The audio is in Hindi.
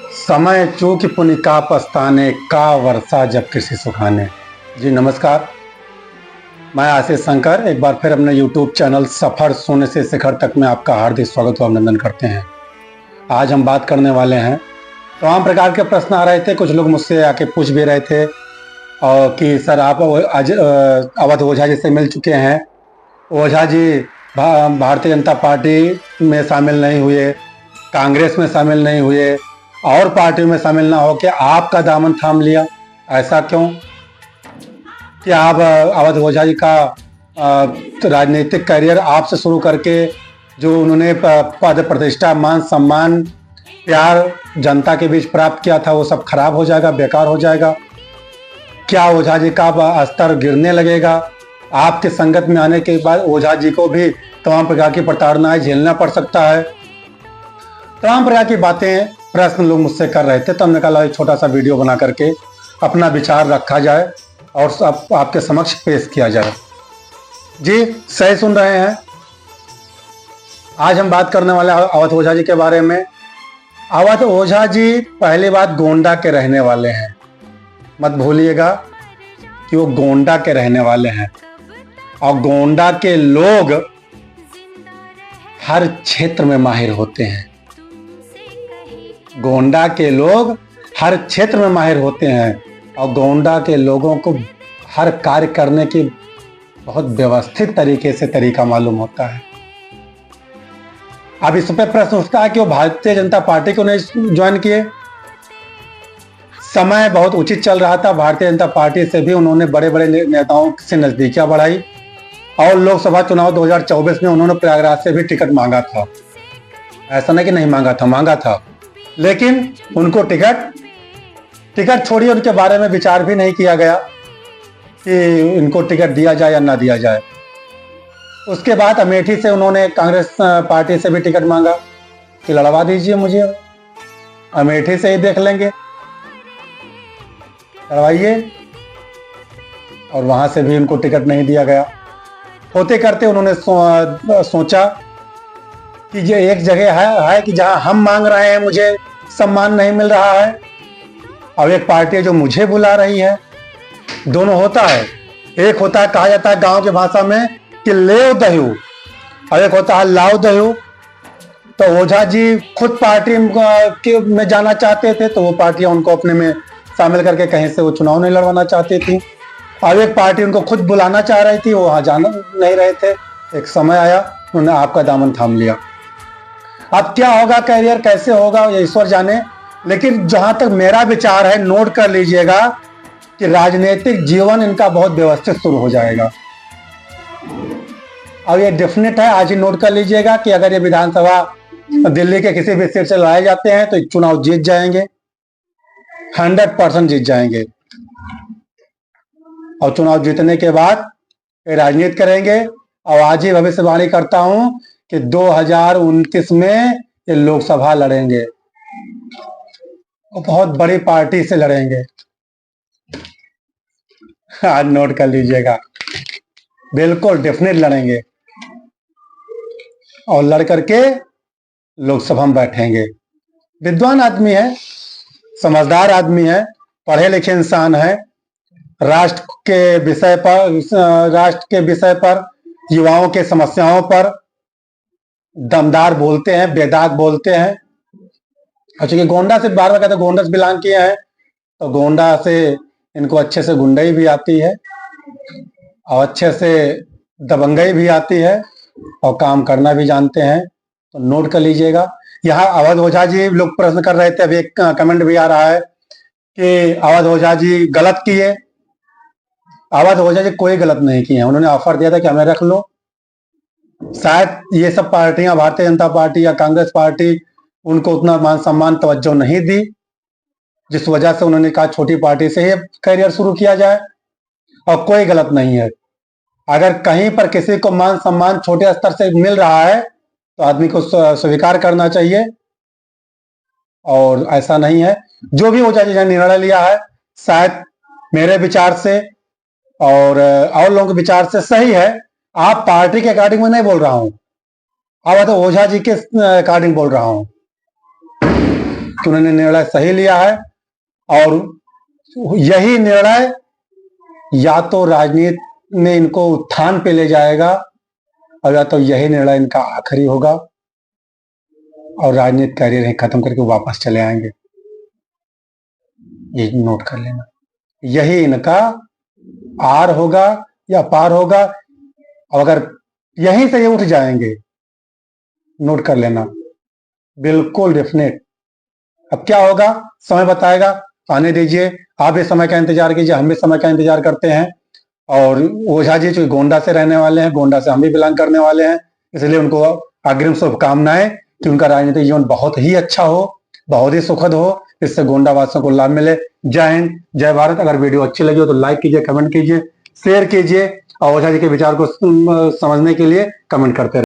समय चूक पुनि का पछताने का वर्षा जब कृषि सुखाने। जी नमस्कार, मैं आशीष शंकर एक बार फिर अपने YouTube चैनल सफर शून्य से शिखर तक में आपका हार्दिक स्वागत व अभिनंदन करते हैं। आज हम बात करने वाले हैं, तमाम प्रकार के प्रश्न आ रहे थे, कुछ लोग मुझसे आके पूछ भी रहे थे और कि सर आप आज अवध ओझा जी से मिल चुके हैं। ओझा जी भारतीय जनता पार्टी में शामिल नहीं हुए, कांग्रेस में शामिल नहीं हुए और पार्टियों में शामिल ना हो के आपका दामन थाम लिया, ऐसा क्यों? कि आप अवध ओझा जी का राजनीतिक करियर आपसे शुरू करके जो उन्होंने पद प्रतिष्ठा मान सम्मान प्यार जनता के बीच प्राप्त किया था वो सब खराब हो जाएगा, बेकार हो जाएगा? क्या ओझा जी का स्तर गिरने लगेगा? आपके संगत में आने के बाद ओझा जी को भी तमाम प्रकार की प्रताड़नाएं झेलना पड़ सकता है। तमाम प्रकार की बातें प्रश्न लोग मुझसे कर रहे थे, तो हमने कहा एक छोटा सा वीडियो बना करके अपना विचार रखा जाए और आपके समक्ष पेश किया जाए। जी सही सुन रहे हैं। आज हम बात करने वाले अवध ओझा जी के बारे में। अवध ओझा जी पहली बात गोंडा के रहने वाले हैं, मत भूलिएगा कि वो गोंडा के रहने वाले हैं और गोंडा के लोग हर क्षेत्र में माहिर होते हैं। गोंडा के लोग हर क्षेत्र में माहिर होते हैं और गोंडा के लोगों को हर कार्य करने की बहुत व्यवस्थित तरीके से तरीका मालूम होता है। अब इस पर प्रश्न उठता है कि वो भारतीय जनता पार्टी को नहीं ज्वाइन किए। समय बहुत उचित चल रहा था, भारतीय जनता पार्टी से भी उन्होंने बड़े बड़े नेताओं से नजदीकियां बढ़ाई और लोकसभा चुनाव 2024 में उन्होंने प्रयागराज से भी टिकट मांगा था। ऐसा नहीं कि नहीं मांगा था, लेकिन उनको टिकट छोड़िए, उनके बारे में विचार भी नहीं किया गया कि इनको टिकट दिया जाए या ना दिया जाए। उसके बाद अमेठी से उन्होंने कांग्रेस पार्टी से भी टिकट मांगा कि लड़वा दीजिए मुझे, अमेठी से ही देख लेंगे, लड़वाइए, और वहां से भी उनको टिकट नहीं दिया गया। होते करते उन्होंने सोचा कि ये एक जगह है कि जहां हम मांग रहे हैं मुझे सम्मान नहीं मिल रहा है, और एक पार्टी है जो मुझे बुला रही है। दोनों होता है, एक होता है, कहा जाता है गांव की भाषा में कि लेव दहू, और एक होता है लाव दहू। तो ओझा जी खुद पार्टी में जाना चाहते थे, तो वो पार्टियां उनको अपने में शामिल करके कहीं से वो चुनाव नहीं लड़वाना चाहती थी, और एक पार्टी उनको खुद बुलाना चाह रही थी, वो वहां जाना नहीं रहे थे। एक समय आया, उन्होंने आपका दामन थाम लिया। अब क्या होगा, करियर कैसे होगा, ये ईश्वर जाने, लेकिन जहां तक मेरा विचार है, नोट कर लीजिएगा कि राजनीतिक जीवन इनका बहुत व्यवस्थित शुरू हो जाएगा। और ये डेफिनेट है, आज ही नोट कर लीजिएगा कि अगर ये विधानसभा दिल्ली के किसी भी सीट से लड़ाए जाते हैं तो चुनाव जीत जाएंगे, 100% जीत जाएंगे, और चुनाव जीतने के बाद ये राजनीति करेंगे। और आज ही भविष्यवाणी करता हूं कि 2029 में ये लोकसभा लड़ेंगे और बहुत बड़ी पार्टी से लड़ेंगे। आज नोट कर लीजिएगा, बिल्कुल डेफिनेट लड़ेंगे और लड़ करके लोकसभा में बैठेंगे। विद्वान आदमी है, समझदार आदमी है, पढ़े लिखे इंसान है, राष्ट्र के विषय पर युवाओं के समस्याओं पर दमदार बोलते हैं, बेदाग बोलते हैं। और चूंकि गोंडा से बार बार कहते गोंडा से बिलोंग किए हैं, तो गोंडा से इनको अच्छे से गुंडई भी आती है और अच्छे से दबंगई भी आती है और काम करना भी जानते हैं। तो नोट कर लीजिएगा। यहाँ अवध ओझा जी लोग प्रश्न कर रहे थे, अभी एक कमेंट भी आ रहा है कि अवध ओझा जी गलत किए। अवध ओझा जी कोई गलत नहीं किए हैं, उन्होंने ऑफर दिया था कि हमें रख लो। शायद ये सब पार्टियां, भारतीय जनता पार्टी या कांग्रेस पार्टी, उनको उतना मान सम्मान तवज्जो नहीं दी, जिस वजह से उन्होंने कहा छोटी पार्टी से ही करियर शुरू किया जाए। और कोई गलत नहीं है, अगर कहीं पर किसी को मान सम्मान छोटे स्तर से मिल रहा है तो आदमी को स्वीकार करना चाहिए, और ऐसा नहीं है। जो भी ओझा जी ने निर्णय लिया है, शायद मेरे विचार से और लोगों के विचार से सही है। आप पार्टी के अकॉर्डिंग में नहीं बोल रहा हूं, अब तो ओझा जी के अकॉर्डिंग बोल रहा हूं। कि उन्होंने निर्णय सही लिया है और यही निर्णय या तो राजनीति में इनको उत्थान पे ले जाएगा और या तो यही निर्णय इनका आखिरी होगा और राजनीति करियर खत्म करके वापस चले आएंगे। ये नोट कर लेना, यही इनका आर होगा या पार होगा। और अगर यहीं से ये उठ जाएंगे, नोट कर लेना, बिल्कुल डेफिनेट। अब क्या होगा समय बताएगा, आने दीजिए, आप भी समय का इंतजार कीजिए, हम भी समय का इंतजार करते हैं। और ओझा जी जो गोंडा से रहने वाले हैं, गोंडा से हम भी बिलोंग करने वाले हैं, इसलिए उनको अग्रिम शुभकामनाएं कि उनका राजनीतिक जीवन बहुत ही अच्छा हो, बहुत ही सुखद हो, इससे गोंडा वासियों को लाभ मिले। जय हिंद, जय भारत। अगर वीडियो अच्छी लगी हो तो लाइक कीजिए, कमेंट कीजिए, शेयर कीजिए और ओझा जी के विचार को समझने के लिए कमेंट करते रहिए।